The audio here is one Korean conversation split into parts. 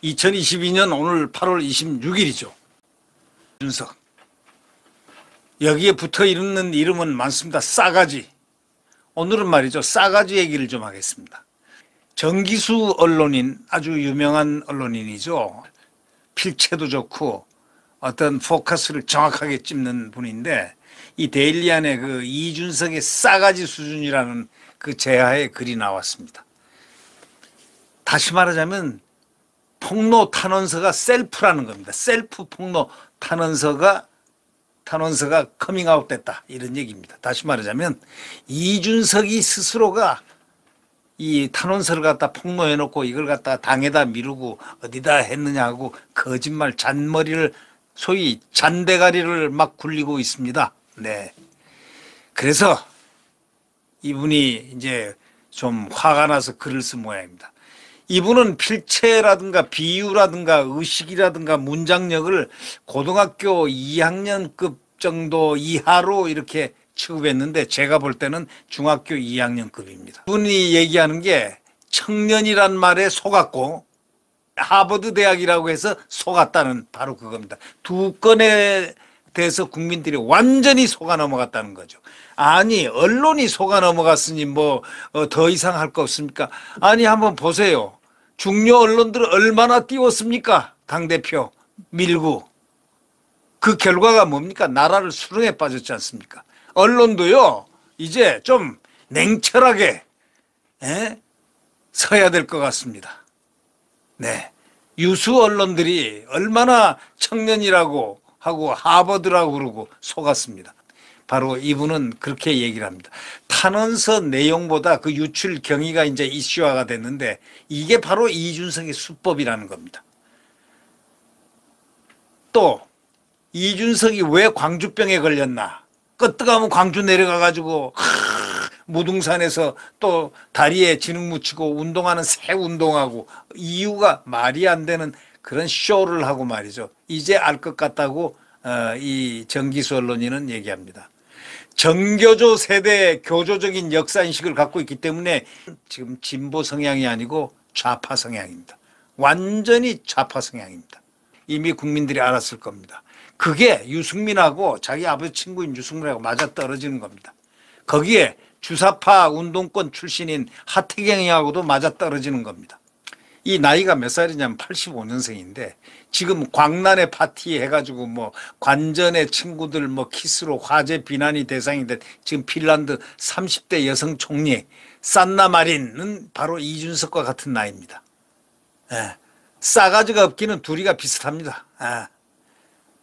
(2022년) 오늘 8월 26일이죠. 윤석. 여기에 붙어 있는 이름은 많습니다. 싸가지. 오늘은 말이죠. 싸가지 얘기를 좀 하겠습니다. 정기수 언론인, 아주 유명한 언론인이죠. 필체도 좋고 어떤 포커스를 정확하게 찝는 분인데, 이 데일리안에 그 이준석의 싸가지 수준이라는 그 제하의 글이 나왔습니다. 다시 말하자면 폭로 탄원서가 셀프라는 겁니다. 셀프 폭로 탄원서가 커밍아웃 됐다, 이런 얘기입니다. 다시 말하자면 이준석이 스스로가 이 탄원서를 갖다 폭로해 놓고 이걸 갖다 당에다 미루고 어디다 했느냐 하고 거짓말 잔머리를, 소위 잔대가리를 막 굴리고 있습니다. 네. 그래서 이분이 이제 좀 화가 나서 글을 쓴 모양입니다. 이분은 필체라든가 비유라든가 의식이라든가 문장력을 고등학교 2학년급 정도 이하로 이렇게 취급했는데, 제가 볼 때는 중학교 2학년급입니다. 이분이 얘기하는 게 청년이란 말에 속았고 하버드 대학이라고 해서 속았다는 바로 그겁니다. 두 건에 대해서 국민들이 완전히 속아 넘어갔다는 거죠. 아니, 언론이 속아 넘어갔으니 뭐 더 이상 할 거 없습니까? 아니, 한번 보세요. 중요 언론들을 얼마나 띄웠습니까? 당대표 밀고. 그 결과가 뭡니까? 나라를 수렁에 빠졌지 않습니까? 언론도요, 이제 좀 냉철하게 서야 될 것 같습니다. 네. 유수 언론들이 얼마나 청년이라고 하고 하버드라고 그러고 속았습니다. 바로 이분은 그렇게 얘기를 합니다. 탄원서 내용보다 그 유출 경위가 이제 이슈화가 됐는데, 이게 바로 이준석의 수법이라는 겁니다. 또 이준석이 왜 광주병에 걸렸나? 끄떡하면 광주 내려가가지고 무등산에서 또 다리에 진흙 묻히고 운동하는 새 운동하고, 이유가 말이 안 되는 그런 쇼를 하고 말이죠. 이제 알 것 같다고 이 정기수 언론인은 얘기합니다. 정교조 세대 교조적인 역사인식을 갖고 있기 때문에 지금 진보 성향이 아니고 좌파 성향입니다. 완전히 좌파 성향입니다. 이미 국민들이 알았을 겁니다. 그게 유승민하고 자기 아버지 친구인 유승민하고 맞아떨어지는 겁니다. 거기에 주사파 운동권 출신인 하태경이하고도 맞아떨어지는 겁니다. 이 나이가 몇 살이냐면 85년생인데 지금 광란의 파티 해가지고 뭐 관전의 친구들 뭐 키스로 화제 비난이 대상이 된 지금 핀란드 30대 여성 총리 산나 마린은 바로 이준석과 같은 나이입니다. 예. 싸가지가 없기는 둘이가 비슷합니다. 예.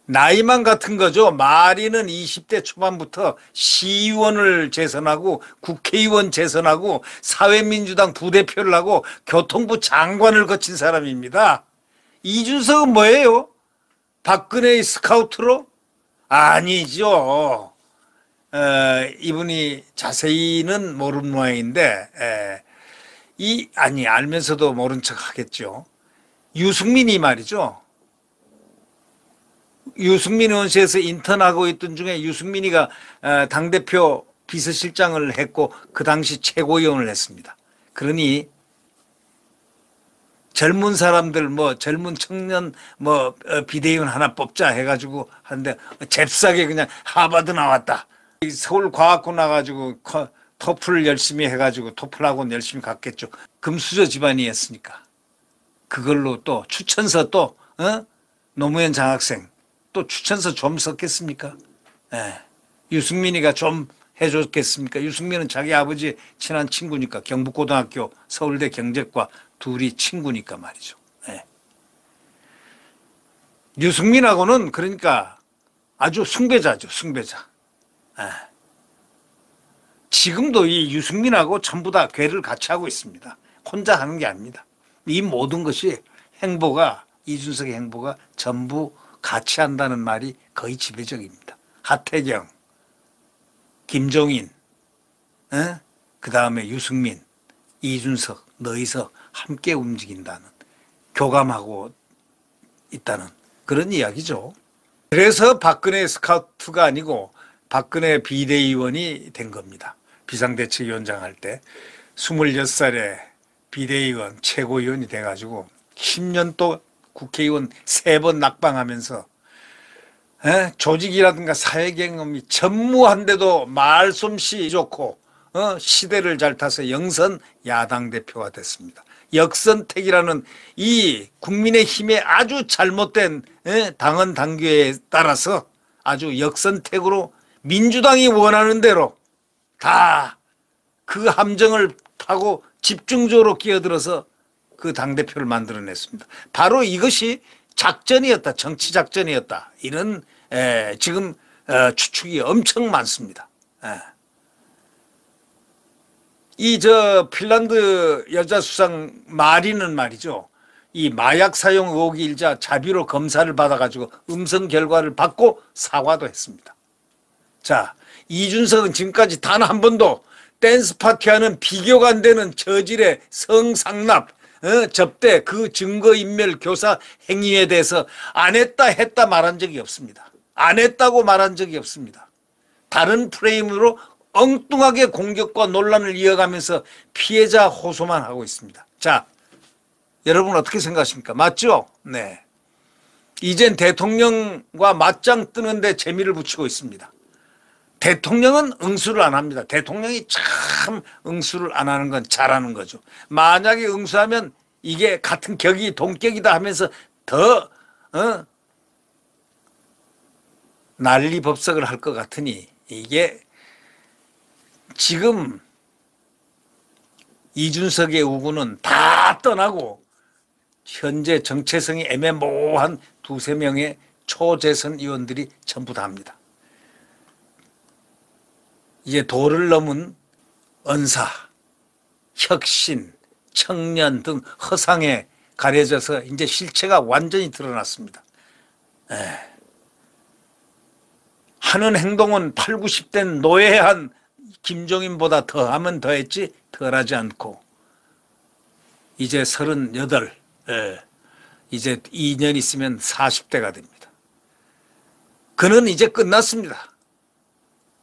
나이만 같은 거죠. 마린은 20대 초반부터 시의원을 재선하고 국회의원 재선하고 사회민주당 부대표를 하고 교통부 장관을 거친 사람입니다. 이준석은 뭐예요? 박근혜의 스카우트로? 아니죠. 이분이 자세히는 모르는 모양인데 알면서도 모른 척 하겠죠. 유승민이 말이죠. 유승민 의원실에서 인턴하고 있던 중에 유승민이가 당대표 비서실장을 했고 그 당시 최고위원을 했습니다. 그러니 젊은 사람들 뭐 젊은 청년 뭐 비대위원 하나 뽑자 해가지고 하는데 잽싸게 그냥 하버드 나왔다. 서울과학고 나가지고 토플 열심히 해가지고 토플학원 열심히 갔겠죠. 금수저 집안이었으니까. 그걸로 또 추천서 또 노무현 장학생 또 추천서 좀 썼겠습니까? 예. 유승민이가 좀 해줬겠습니까? 유승민은 자기 아버지 친한 친구니까, 경북고등학교 서울대 경제과 둘이 친구니까 말이죠. 예. 유승민하고는 그러니까 아주 숭배자죠, 숭배자. 예. 지금도 이 유승민하고 전부 다 괴를 같이 하고 있습니다. 혼자 하는 게 아닙니다. 이 모든 것이 행보가, 이준석의 행보가 전부 같이 한다는 말이 거의 지배적입니다. 하태경, 김종인, 그 다음에 유승민, 이준석, 너희서 함께 움직인다는, 교감하고 있다는 그런 이야기죠. 그래서 박근혜 스카우트가 아니고 박근혜 비대위원이 된 겁니다. 비상대책위원장 할 때 26살에 비대위원 최고위원이 돼가지고 10년 또 국회의원 3번 낙방하면서 조직이라든가 사회 경험이 전무한데도 말솜씨 좋고 시대를 잘 타서 영선 야당 대표가 됐습니다. 역선택이라는 이 국민의힘의 아주 잘못된 당헌 당규에 따라서 아주 역선택으로 민주당이 원하는 대로 다 그 함정을 타고 집중적으로 끼어들어서 그 당대표를 만들어냈습니다. 바로 이것이 작전이었다. 정치 작전이었다. 이런 지금 추측이 엄청 많습니다. 이 핀란드 여자 수상 마리는 말이죠. 이 마약 사용 의혹이 일자 자비로 검사를 받아가지고 음성 결과를 받고 사과도 했습니다. 자, 이준석은 지금까지 단 한 번도 댄스 파티하는 비교가 안 되는 저질의 성상납, 접대, 그 증거인멸 교사 행위에 대해서 안 했다 했다 말한 적이 없습니다. 안 했다고 말한 적이 없습니다. 다른 프레임으로 엉뚱하게 공격과 논란을 이어가면서 피해자 호소만 하고 있습니다. 자, 여러분 어떻게 생각하십니까? 맞죠? 네. 이젠 대통령과 맞짱 뜨는데 재미를 붙이고 있습니다. 대통령은 응수를 안 합니다. 대통령이 참 응수를 안 하는 건 잘하는 거죠. 만약에 응수하면 이게 같은 격이 동격이다 하면서 더 난리법석을 할 것 같으니 이게 지금 이준석의 우군은 다 떠나고 현재 정체성이 애매모호한 2~3명의 초재선 의원들이 전부 다 합니다. 이제 도를 넘은 언사, 혁신, 청년 등 허상에 가려져서 이제 실체가 완전히 드러났습니다. 하는 행동은 8, 90된 노예한 김종인보다 더하면 더했지 덜하지 않고 이제 38, 이제 2년 있으면 40대가 됩니다. 그는 이제 끝났습니다.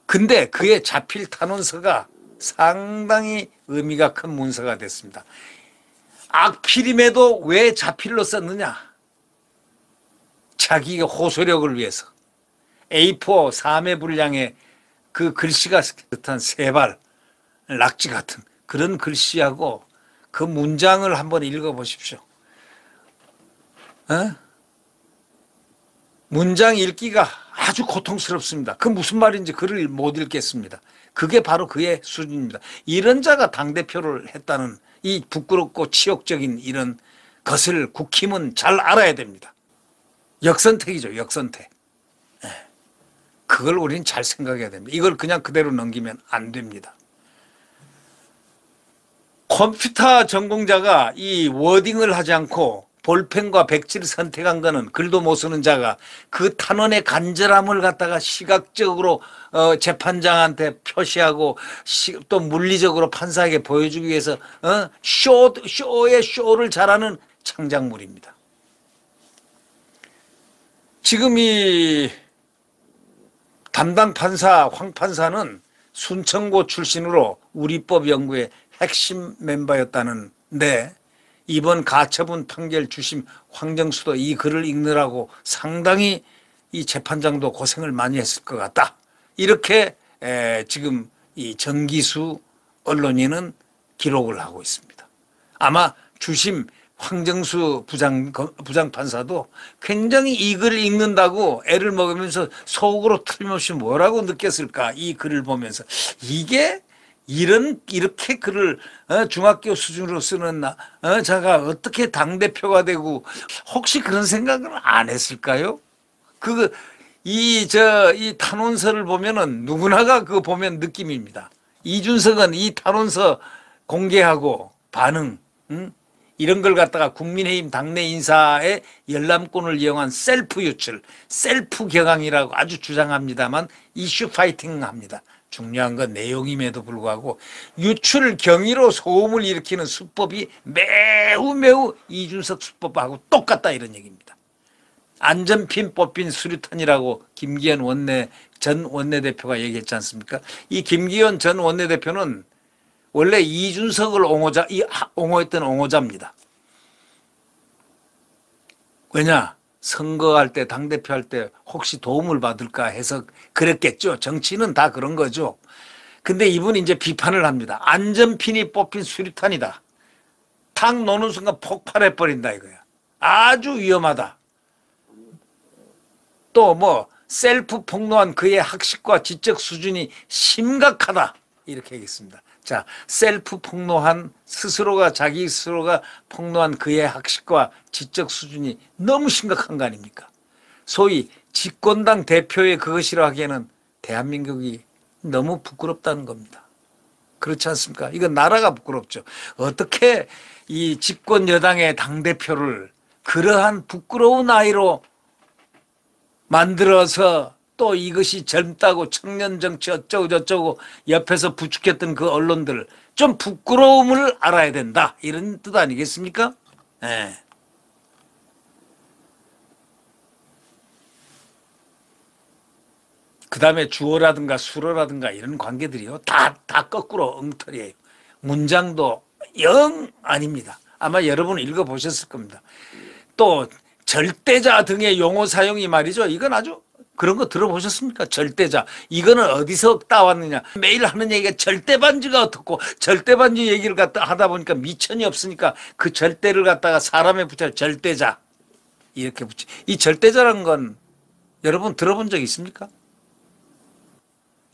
근데 그의 자필 탄원서가 상당히 의미가 큰 문서가 됐습니다. 악필임에도 왜 자필로 썼느냐? 자기의 호소력을 위해서. A4 3회 분량의 그 글씨가 듯한 세발, 낙지 같은 그런 글씨하고 그 문장을 한번 읽어보십시오. 문장 읽기가 아주 고통스럽습니다. 그 무슨 말인지 글을 못 읽겠습니다. 그게 바로 그의 수준입니다. 이런 자가 당대표를 했다는 이 부끄럽고 치욕적인 이런 것을 국힘은 잘 알아야 됩니다. 역선택이죠. 역선택. 그걸 우리는 잘 생각해야 됩니다. 이걸 그냥 그대로 넘기면 안 됩니다. 컴퓨터 전공자가 이 워딩을 하지 않고 볼펜과 백지를 선택한 거는 글도 못 쓰는 자가 그 탄원의 간절함을 갖다가 시각적으로 재판장한테 표시하고 또 물리적으로 판사에게 보여주기 위해서 쇼의 쇼를 잘하는 창작물입니다. 지금 이 담당 판사 황 판사는 순천고 출신으로 우리법 연구의 핵심 멤버였다는데 이번 가처분 판결 주심 황정수도 이 글을 읽느라고 상당히 이 재판장도 고생을 많이 했을 것 같다. 이렇게 지금 이 정기수 언론인은 기록을 하고 있습니다. 아마 주심 황정수 부장판사도 굉장히 이 글을 읽는다고 애를 먹으면서 속으로 틀림없이 뭐라고 느꼈을까 이 글을 보면서 이게 이렇게 글을 중학교 수준으로 쓰는 자가 어떻게 당대표가 되고 혹시 그런 생각을 안 했을까요? 이 탄원서를 보면은 누구나가 그거 보면 느낌입니다. 이준석은 이 탄원서 공개하고 반응, 이런 걸 갖다가 국민의힘 당내 인사의 열람권을 이용한 셀프 유출, 셀프 경항이라고 아주 주장합니다만 이슈 파이팅 합니다. 중요한 건 내용임에도 불구하고 유출 경위로 소음을 일으키는 수법이 매우 이준석 수법하고 똑같다 이런 얘기입니다. 안전핀 뽑힌 수류탄이라고 김기현 전 원내대표가 얘기했지 않습니까? 이 김기현 전 원내대표는 원래 이준석을 옹호했던 옹호자입니다. 왜냐? 선거할 때, 당대표 할 때 혹시 도움을 받을까 해서 그랬겠죠. 정치는 다 그런 거죠. 근데 이분이 이제 비판을 합니다. 안전핀이 뽑힌 수류탄이다. 탁 놓는 순간 폭발해버린다 이거야. 아주 위험하다. 또 뭐 셀프 폭로한 그의 학식과 지적 수준이 심각하다. 이렇게 얘기했습니다. 자, 셀프 폭로한 자기 스스로가 폭로한 그의 학식과 지적 수준이 너무 심각한 거 아닙니까? 소위 집권당 대표의 그것이라 하기에는 대한민국이 너무 부끄럽다는 겁니다. 그렇지 않습니까? 이건 나라가 부끄럽죠. 어떻게 이 집권 여당의 당대표를 그러한 부끄러운 아이로 만들어서 또 이것이 젊다고 청년 정치 어쩌고 저쩌고 옆에서 부추겼던 그 언론들 좀 부끄러움을 알아야 된다. 이런 뜻 아니겠습니까? 네. 그 다음에 주어라든가 수어라든가 이런 관계들이요. 다 거꾸로 엉터리예요. 문장도 영 아닙니다. 아마 여러분 읽어보셨을 겁니다. 또 절대자 등의 용어 사용이 말이죠. 이건 아주 그런 거 들어보셨습니까? 절대자. 이거는 어디서 따왔느냐. 매일 하는 얘기가 절대반지가 어떻고 절대반지 얘기를 갖다 하다 보니까 미천이 없으니까 그 절대를 갖다가 사람에 붙여 절대자. 이렇게 붙여. 이 절대자라는 건 여러분 들어본 적 있습니까?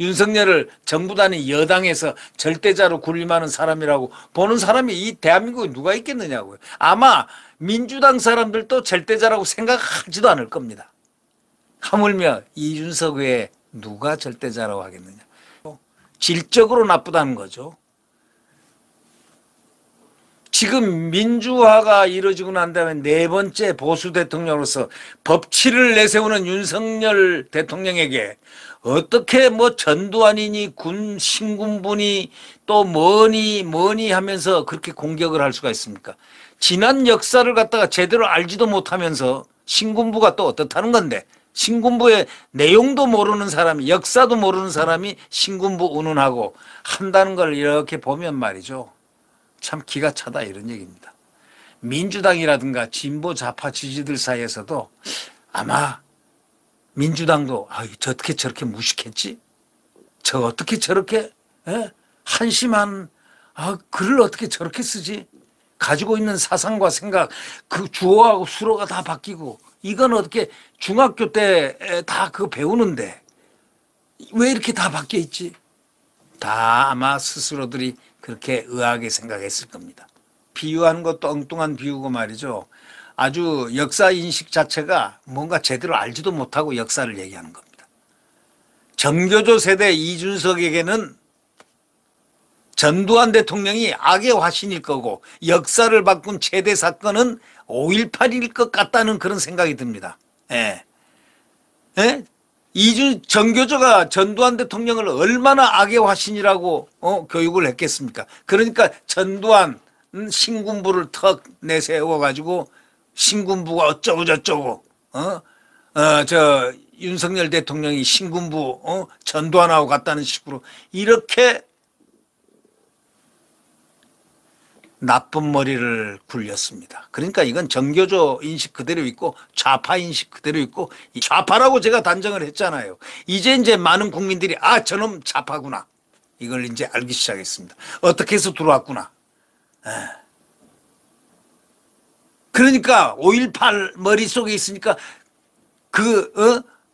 윤석열을 정부단이 여당에서 절대자로 군림하는 사람이라고 보는 사람이 이 대한민국에 누가 있겠느냐고요. 아마 민주당 사람들도 절대자라고 생각하지도 않을 겁니다. 하물며 이준석 외에 누가 절대자라고 하겠느냐. 질적으로 나쁘다는 거죠. 지금 민주화가 이루어지고 난 다음에 네 번째 보수 대통령으로서 법치를 내세우는 윤석열 대통령에게 어떻게 뭐 전두환이니 군 신군부니 또 뭐니 하면서 그렇게 공격을 할 수가 있습니까? 지난 역사를 갖다가 제대로 알지도 못하면서 신군부가 또 어떻다는 건데 신군부의 내용도 모르는 사람이 역사도 모르는 사람이 신군부 운운하고 한다는 걸 이렇게 보면 말이죠. 참 기가 차다 이런 얘기입니다. 민주당이라든가 진보 좌파 지지들 사이에서도 아마 민주당도 저 어떻게 저렇게 무식했지? 저 어떻게 저렇게 한심한 글을 어떻게 저렇게 쓰지? 가지고 있는 사상과 생각 그 주어하고 수어가 다 바뀌고 이건 어떻게 중학교 때 다 그거 배우는데 왜 이렇게 다 바뀌어 있지? 다 아마 스스로들이 그렇게 의아하게 생각했을 겁니다. 비유하는 것도 엉뚱한 비유고 말이죠. 아주 역사 인식 자체가 뭔가 제대로 알지도 못하고 역사를 얘기하는 겁니다. 정교조 세대 이준석에게는 전두환 대통령이 악의 화신일 거고 역사를 바꾼 최대 사건은 5.18일 것 같다는 그런 생각이 듭니다. 예. 예? 정교조가 전두환 대통령을 얼마나 악의 화신이라고 교육을 했겠습니까? 그러니까 전두환 신군부를 턱 내세워 가지고 신군부가 어쩌고 저쩌고 윤석열 대통령이 신군부 전두환하고 같다는 식으로 이렇게 나쁜 머리를 굴렸습니다. 그러니까 이건 정교조 인식 그대로 있고 좌파 인식 그대로 있고 좌파라고 제가 단정을 했잖아요. 이제 많은 국민들이 저놈 좌파구나. 이걸 이제 알기 시작했습니다. 어떻게 해서 들어왔구나. 그러니까 5.18 머릿속에 있으니까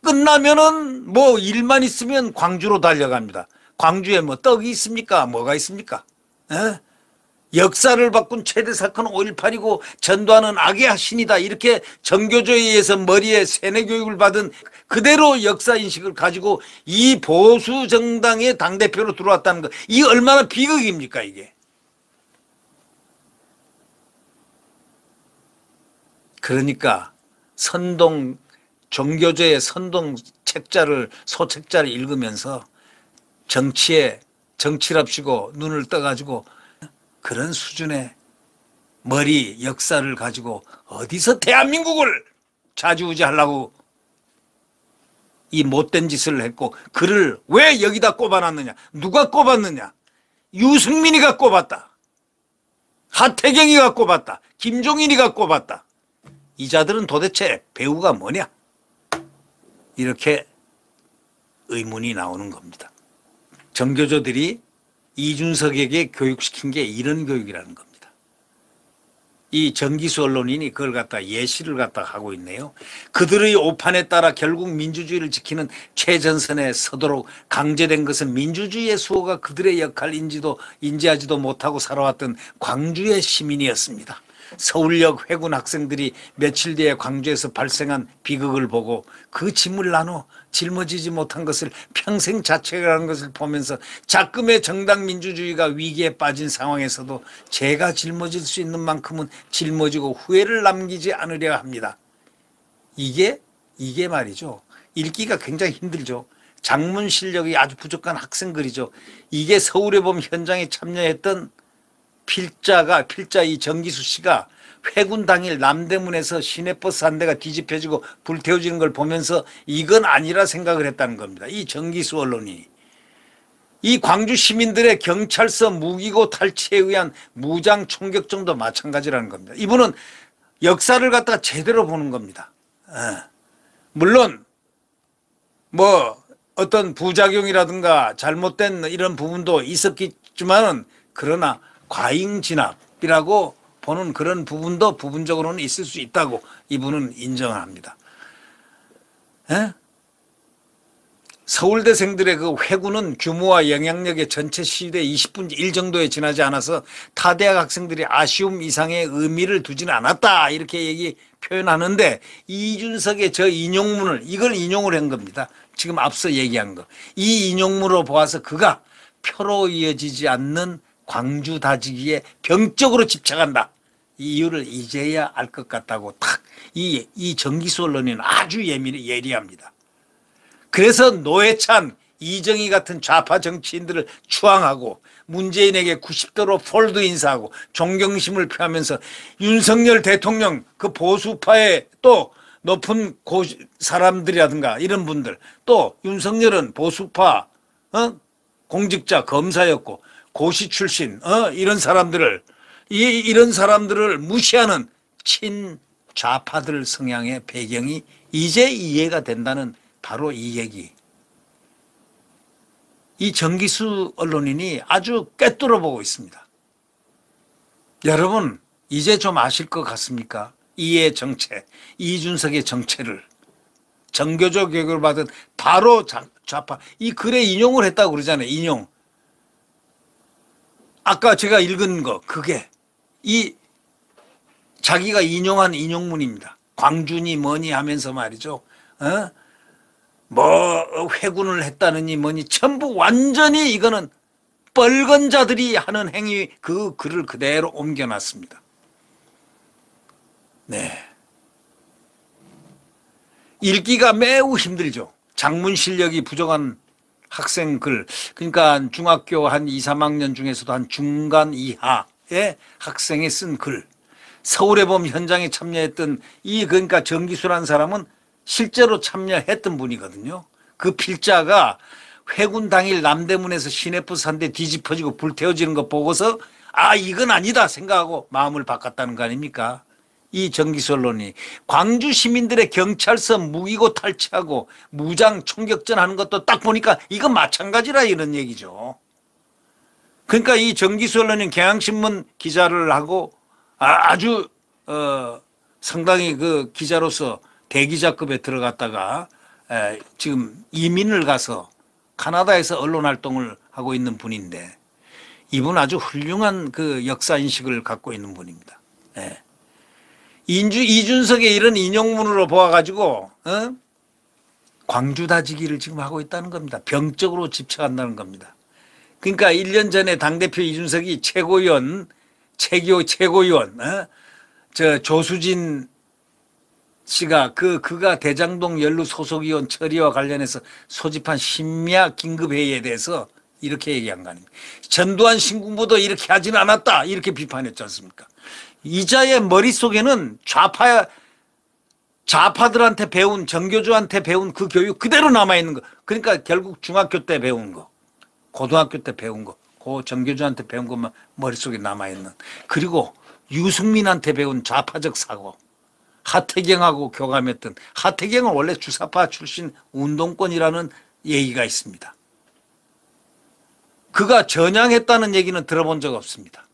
끝나면은 뭐 일만 있으면 광주로 달려갑니다. 광주에 뭐 떡이 있습니까? 뭐가 있습니까? 역사를 바꾼 최대 사건은 5.18이고 전두환은 악의 신이다. 이렇게 정교조에 의해서 머리에 세뇌 교육을 받은 그대로 역사 인식을 가지고 이 보수 정당의 당대표로 들어왔다는 거. 이 얼마나 비극입니까 이게. 그러니까 정교조의 선동 소책자를 읽으면서 정치랍시고 눈을 떠가지고 그런 수준의 역사를 가지고 어디서 대한민국을 좌지우지하려고 이 못된 짓을 했고, 그를 왜 여기다 꼽아놨느냐? 누가 꼽았느냐? 유승민이가 꼽았다. 하태경이가 꼽았다. 김종인이가 꼽았다. 이 자들은 도대체 배우가 뭐냐? 이렇게 의문이 나오는 겁니다. 정교조들이 이준석에게 교육시킨 게 이런 교육이라는 겁니다. 이 정기수 언론인이 그걸 갖다 예시를 갖다 하고 있네요. 그들의 오판에 따라 결국 민주주의를 지키는 최전선에 서도록 강제된 것은 민주주의의 수호가 그들의 역할인지도 인지하지도 못하고 살아왔던 광주의 시민이었습니다. 서울역 회군 학생들이 며칠 뒤에 광주에서 발생한 비극을 보고 그 짐을 나눠 짊어지지 못한 것을 평생 자책하는 것을 보면서 작금의 정당 민주주의가 위기에 빠진 상황에서도 제가 짊어질 수 있는 만큼은 짊어지고 후회를 남기지 않으려 합니다. 이게 말이죠. 읽기가 굉장히 힘들죠. 작문 실력이 아주 부족한 학생글이죠. 이게 서울의 봄 현장에 참여했던 필자 이 정기수 씨가 회군 당일 남대문에서 시내버스 한 대가 뒤집혀지고 불태워지는 걸 보면서 이건 아니라 생각을 했다는 겁니다. 이 정기수 언론이. 이 광주 시민들의 경찰서 무기고 탈취에 의한 무장 총격전도 마찬가지라는 겁니다. 이분은 역사를 갖다가 제대로 보는 겁니다. 물론 뭐 어떤 부작용이라든가 잘못된 이런 부분도 있었겠지만은, 그러나 과잉 진압이라고 보는 그런 부분도 부분적으로는 있을 수 있다고 이분은 인정을 합니다. 서울대생들의 그 회군은 규모와 영향력의 전체 시위대 20분의 1 정도에 지나지 않아서 타 대학 학생들이 아쉬움 이상의 의미를 두지는 않았다, 이렇게 표현하는데, 이준석의 저 인용문을, 이걸 인용을 한 겁니다. 지금 앞서 얘기한 거. 이 인용문으로 보아서 그가 표로 이어지지 않는 광주 다지기에 병적으로 집착한다. 이 이유를 이제야 알 것 같다고 탁 이 정기수 언론인은 아주 예리합니다. 그래서 노회찬, 이정희 같은 좌파 정치인들을 추앙하고 문재인에게 90도로 폴드 인사하고 존경심을 표하면서 윤석열 대통령 그 보수파의 또 높은 사람들이라든가 이런 분들, 또 윤석열은 보수파 공직자 검사였고 고시 출신 이런 사람들을 무시하는 친좌파들 성향의 배경이 이제 이해가 된다는 바로 이 얘기. 이 정기수 언론인이 아주 꿰뚫어 보고 있습니다. 여러분 이제 좀 아실 것 같습니까? 이의 정체, 이준석의 정체를. 정교조 교육을 받은 바로 좌파. 이 글에 인용을 했다고 그러잖아요. 인용. 아까 제가 읽은 거, 그게 이 자기가 인용한 인용문입니다. 광주니 뭐니 하면서 말이죠. 뭐 회군을 했다느니 뭐니 전부 완전히 이거는 뻘건 자들이 하는 행위, 그 글을 그대로 옮겨놨습니다. 네. 읽기가 매우 힘들죠. 작문 실력이 부족한 학생 글, 그러니까 중학교 한 2, 3학년 중에서도 한 중간 이하의 학생이 쓴 글. 서울의 봄 현장에 참여했던 그러니까 정기수라는 사람은 실제로 참여했던 분이거든요. 그 필자가 회군 당일 남대문에서 시내버스 한 대 뒤집어지고 불태워지는 거 보고서 이건 아니다 생각하고 마음을 바꿨다는 거 아닙니까? 이 정기수 언론이 광주 시민들의 경찰서 무기고 탈취하고 무장 총격전 하는 것도 딱 보니까 이건 마찬가지라 이런 얘기죠. 그러니까 이 정기수 언론인 경향신문 기자를 하고 아주 상당히 그 기자로서 대기자급에 들어갔다가 지금 이민을 가서 카나다에서 언론 활동을 하고 있는 분인데, 이분 아주 훌륭한 그 역사인식을 갖고 있는 분입니다. 이준석의 이런 인용문으로 보아가지고 광주 다지기를 지금 하고 있다는 겁니다. 병적으로 집착한다는 겁니다. 그러니까 1년 전에 당대표 이준석이 최고위원 조수진 씨가 그가 대장동 연루 소속위원 처리와 관련해서 소집한 심야 긴급회의에 대해서 이렇게 얘기한 거 아닙니까? 전두환 신군부도 이렇게 하지는 않았다, 이렇게 비판했지 않습니까? 이자의 머릿속에는 좌파들한테 배운, 정교조한테 배운 그 교육 그대로 남아있는 거. 그러니까 결국 중학교 때 배운 거, 고등학교 때 배운 거, 그 정교조한테 배운 것만 머릿속에 남아있는. 그리고 유승민한테 배운 좌파적 사고. 하태경하고 교감했던, 하태경은 원래 주사파 출신 운동권이라는 얘기가 있습니다. 그가 전향했다는 얘기는 들어본 적 없습니다.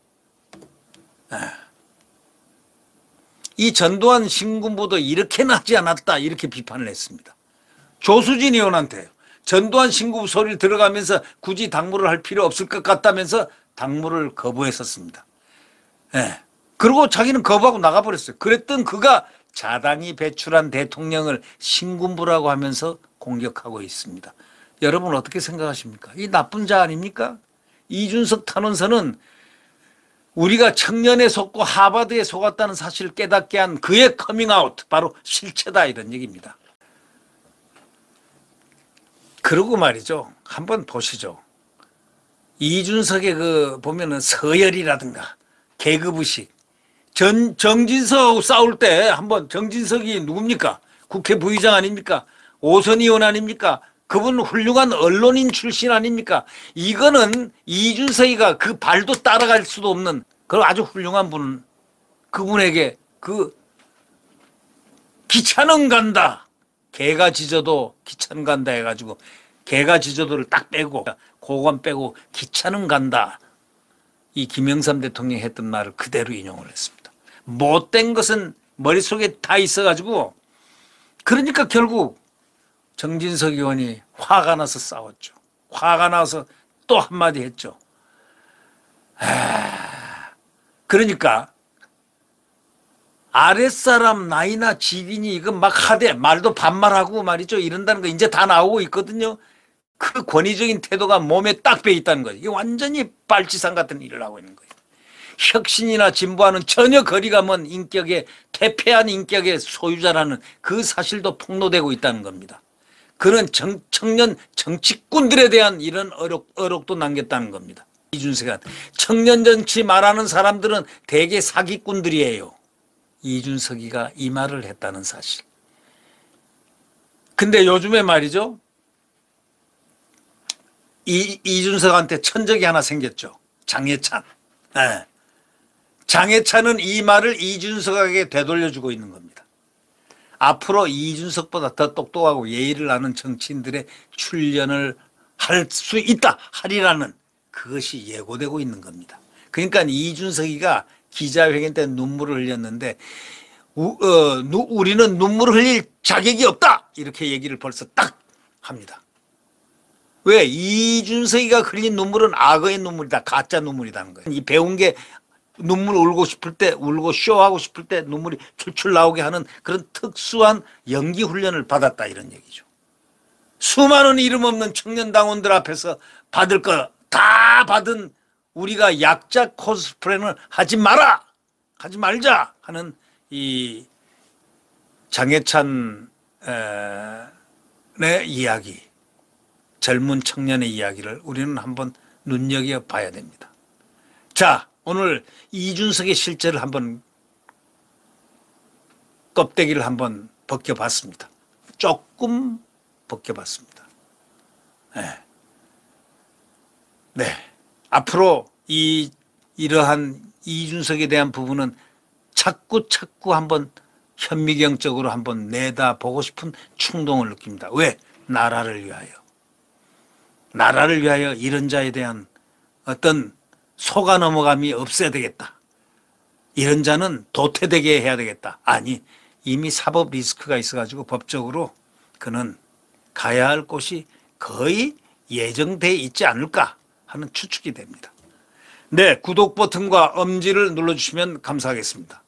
이 전두환 신군부도 이렇게는 하지 않았다, 이렇게 비판을 했습니다. 조수진 의원한테 전두환 신군부 소리를 들어가면서 굳이 당무를 할 필요 없을 것 같다면서 당무를 거부했었습니다. 그리고 자기는 거부하고 나가버렸어요. 그랬던 그가 자당이 배출한 대통령을 신군부라고 하면서 공격하고 있습니다. 여러분 어떻게 생각하십니까? 이 나쁜 자 아닙니까? 이준석 탄원서는 우리가 청년에 속고 하버드에 속았다는 사실을 깨닫게 한 그의 커밍아웃, 바로 실체다, 이런 얘기입니다. 그러고 말이죠. 한번 보시죠. 이준석의 그 보면은 서열이라든가 계급의식, 정진석하고 싸울 때 한번, 정진석이 누굽니까? 국회 부의장 아닙니까? 오선 의원 아닙니까? 그분 훌륭한 언론인 출신 아닙니까? 이거는 이준석이가 그 발도 따라갈 수도 없는 그런 아주 훌륭한 분, 그분에게 그 기차는 간다, 개가 짖어도 기차는 간다 해가지고 개가 짖어도를 딱 빼고 그건 빼고 기차는 간다, 이 김영삼 대통령이 했던 말을 그대로 인용을 했습니다. 못된 것은 머릿속에 다 있어가지고, 그러니까 결국 정진석 의원이 화가 나서 싸웠죠. 화가 나서 또 한마디 했죠. 그러니까 아랫사람 나이나 직인이 이거 막 하대, 말도 반말하고 말이죠, 이런다는 거 이제 다 나오고 있거든요. 그 권위적인 태도가 몸에 딱 배 있다는 거예요. 이게 완전히 빨치산 같은 일을 하고 있는 거예요. 혁신이나 진보와는 전혀 거리가 먼 인격의, 퇴폐한 인격의 소유자라는 그 사실도 폭로되고 있다는 겁니다. 그런 청년 정치꾼들에 대한 이런 어록도 남겼다는 겁니다. 이준석은 청년 정치 말하는 사람들은 대개 사기꾼들이에요. 이준석이가 이 말을 했다는 사실. 근데 요즘에 말이죠, 이준석한테 천적이 하나 생겼죠. 장해찬. 장해찬은 이 말을 이준석에게 되돌려주고 있는 겁니다. 앞으로 이준석보다 더 똑똑하고 예의를 아는 정치인들의 출연을 할 수 있다, 하리라는 그것이 예고되고 있는 겁니다. 그러니까 이준석이가 기자회견 때 눈물을 흘렸는데 우리는 눈물을 흘릴 자격이 없다, 이렇게 얘기를 벌써 딱 합니다. 왜? 이준석이가 흘린 눈물은 악어의 눈물이다, 가짜 눈물이라는 거예요. 이 배운 게 눈물 울고 싶을 때 울고 쇼하고 싶을 때 눈물이 출출 나오게 하는 그런 특수한 연기 훈련을 받았다, 이런 얘기죠. 수많은 이름 없는 청년당원들 앞에서 받을 거 다 받은 우리가 약자 코스프레는 하지 말자 하는 이 장해찬의 이야기, 젊은 청년의 이야기를 우리는 한번 눈여겨봐야 됩니다. 자, 오늘 이준석의 실체를 한번, 껍데기를 한번 벗겨봤습니다. 조금 벗겨봤습니다. 네. 앞으로 이러한 이준석에 대한 부분은 자꾸 한번 현미경적으로 한번 내다보고 싶은 충동을 느낍니다. 왜? 나라를 위하여. 나라를 위하여 이런 자에 대한 어떤 속아 넘어감이 없어야 되겠다. 이런 자는 도태되게 해야 되겠다. 아니, 이미 사법 리스크가 있어가지고 법적으로 그는 가야 할 곳이 거의 예정돼 있지 않을까 하는 추측이 됩니다. 네, 구독 버튼과 엄지를 눌러주시면 감사하겠습니다.